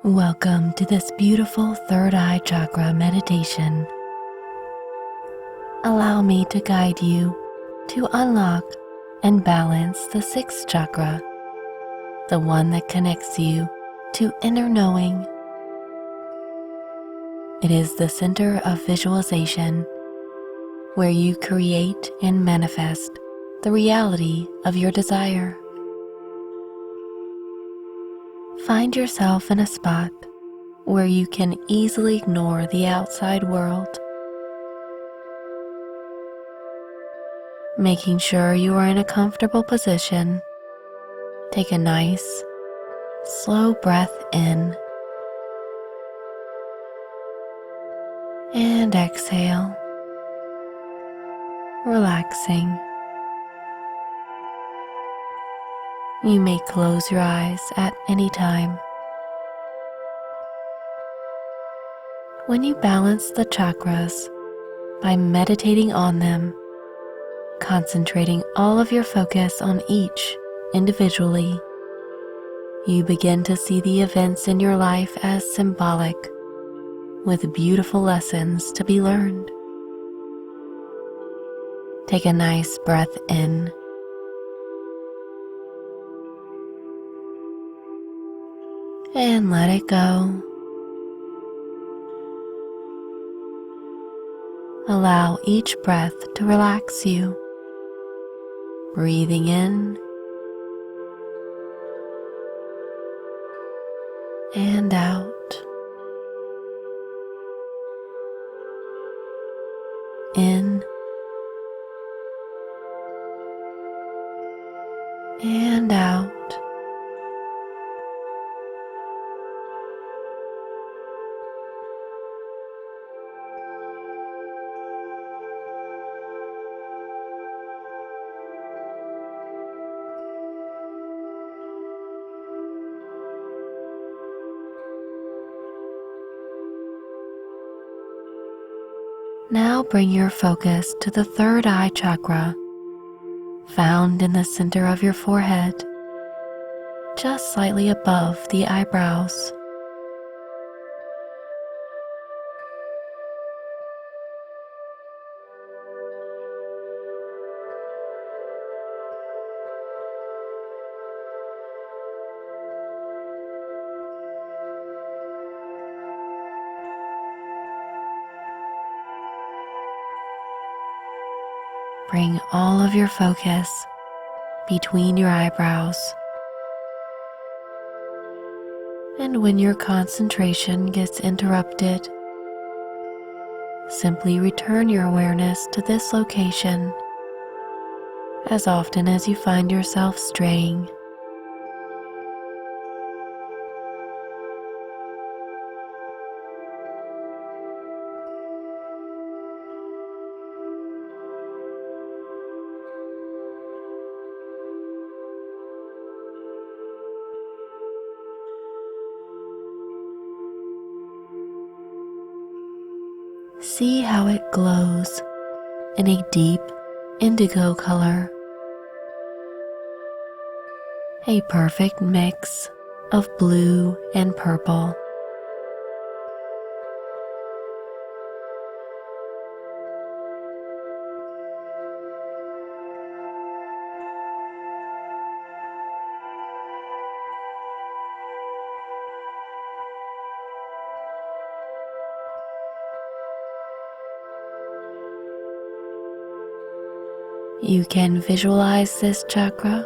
Welcome to this beautiful third eye chakra meditation. Allow me to guide you to unlock and balance the sixth chakra, the one that connects you to inner knowing. It is the center of visualization, where you create and manifest the reality of your desire. Find yourself in a spot where you can easily ignore the outside world, making sure you are in a comfortable position. Take a nice, slow breath in and exhale, relaxing. You may close your eyes at any time. When you balance the chakras by meditating on them, concentrating all of your focus on each individually, you begin to see the events in your life as symbolic, with beautiful lessons to be learned. Take a nice breath in and let it go. Allow each breath to relax you, breathing in and out. In and out. Now bring your focus to the third eye chakra, found in the center of your forehead, just slightly above the eyebrows. Bring all of your focus between your eyebrows. And when your concentration gets interrupted, simply return your awareness to this location as often as you find yourself straying. See how it glows in a deep indigo color, a perfect mix of blue and purple. You can visualize this chakra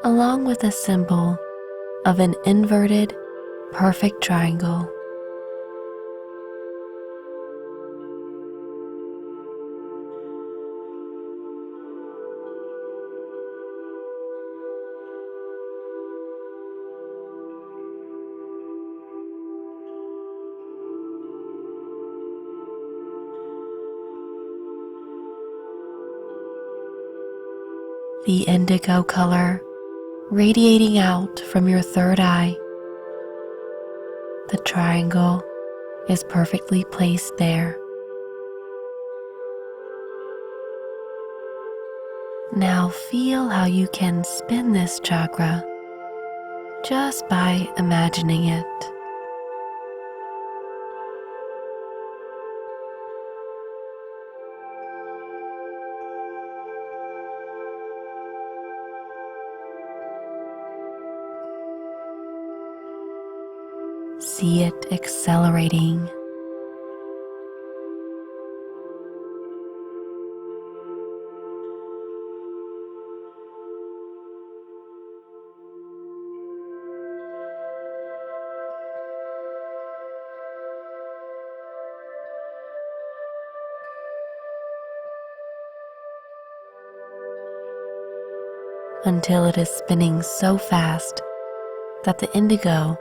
along with a symbol of an inverted, perfect triangle. The indigo color radiating out from your third eye. The triangle is perfectly placed there. Now feel how you can spin this chakra just by imagining it. See it accelerating. Until it is spinning so fast that the indigo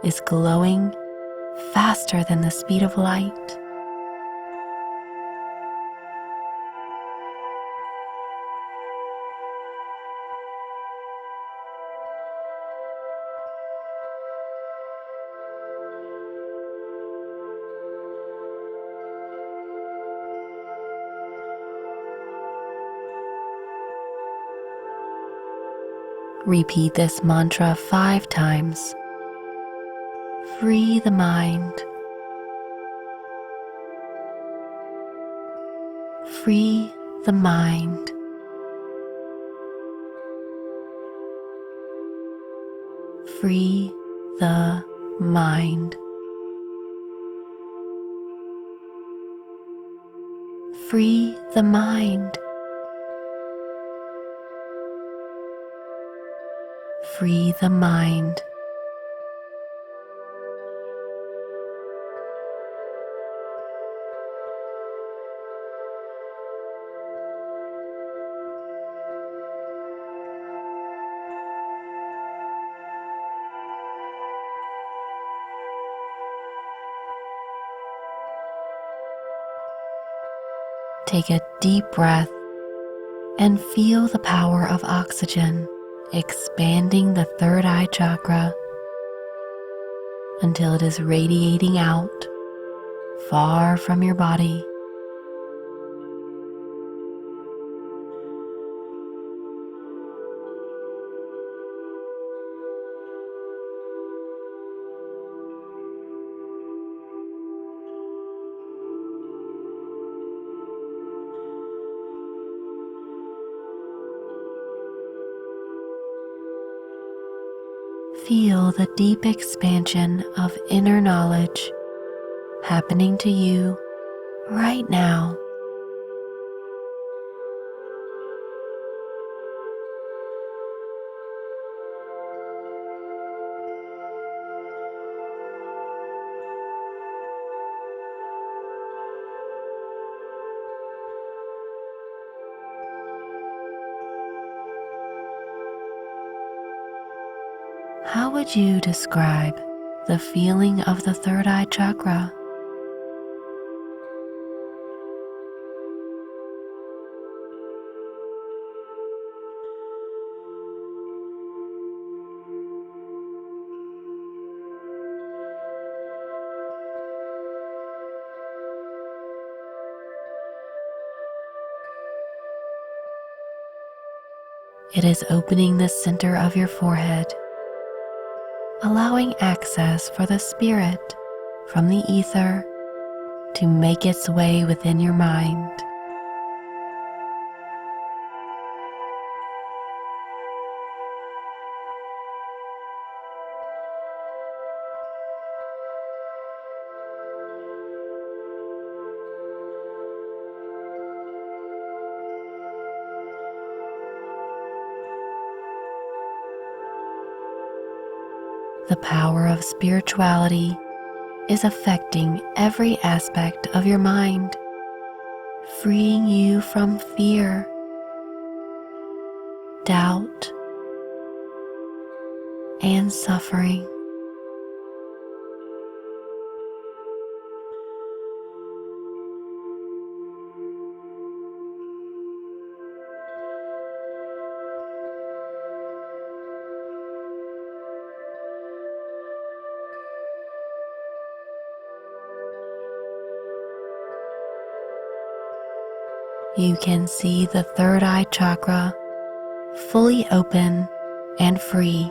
is glowing faster than the speed of light. Repeat this mantra 5 times. Free the mind. Free the mind. Free the mind. Free the mind. Free the mind. Take a deep breath and feel the power of oxygen expanding the third eye chakra until it is radiating out far from your body. Feel the deep expansion of inner knowledge happening to you right now. How would you describe the feeling of the third eye chakra? It is opening the center of your forehead, allowing access for the spirit from the ether to make its way within your mind. The power of spirituality is affecting every aspect of your mind, freeing you from fear, doubt, and suffering. You can see the third eye chakra fully open and free,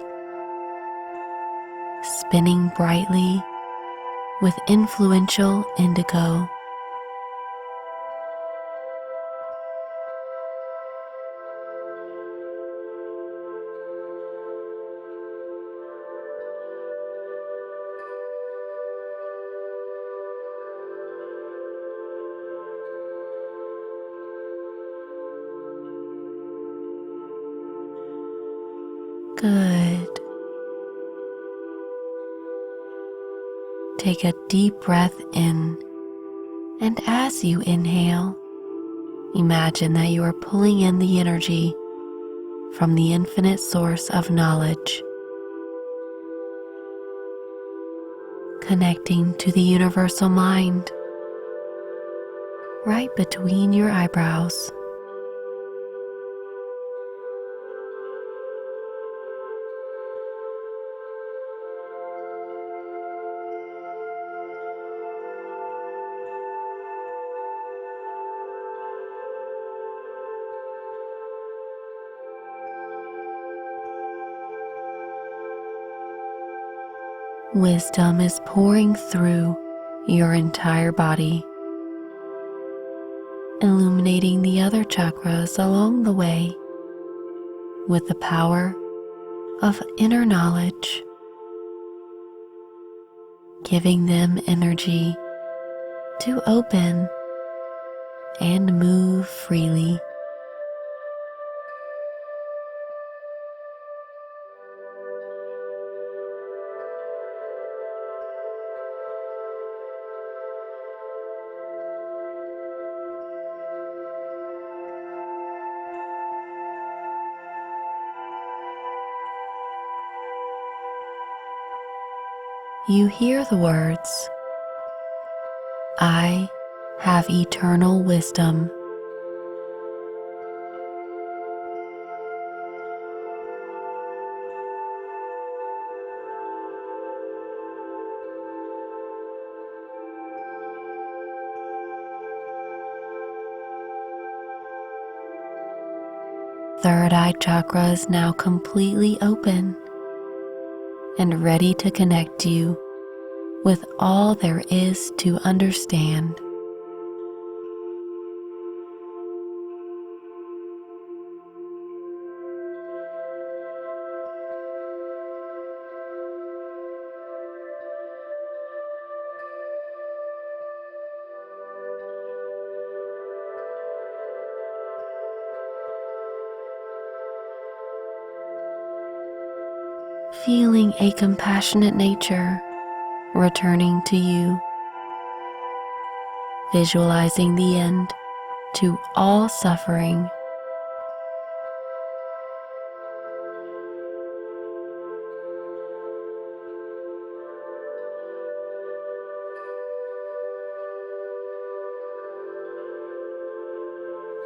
spinning brightly with influential indigo. Good. Take a deep breath in, and as you inhale, imagine that you are pulling in the energy from the infinite source of knowledge, connecting to the universal mind right between your eyebrows. Wisdom is pouring through your entire body, illuminating the other chakras along the way with the power of inner knowledge, giving them energy to open and move freely. You hear the words, "I have eternal wisdom." Third eye chakra is now completely open and ready to connect you with all there is to understand. Feeling a compassionate nature returning to you, visualizing the end to all suffering.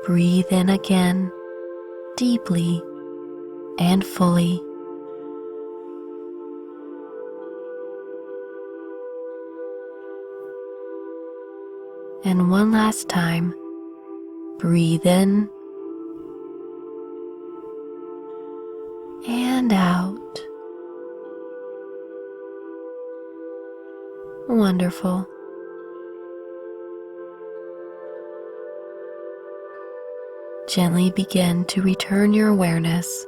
Breathe in again, deeply and fully. And one last time, breathe in and out. Wonderful. Gently begin to return your awareness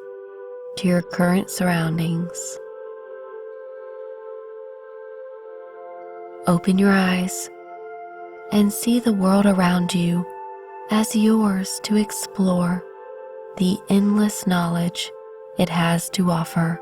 to your current surroundings. Open your eyes and see the world around you as yours to explore the endless knowledge it has to offer.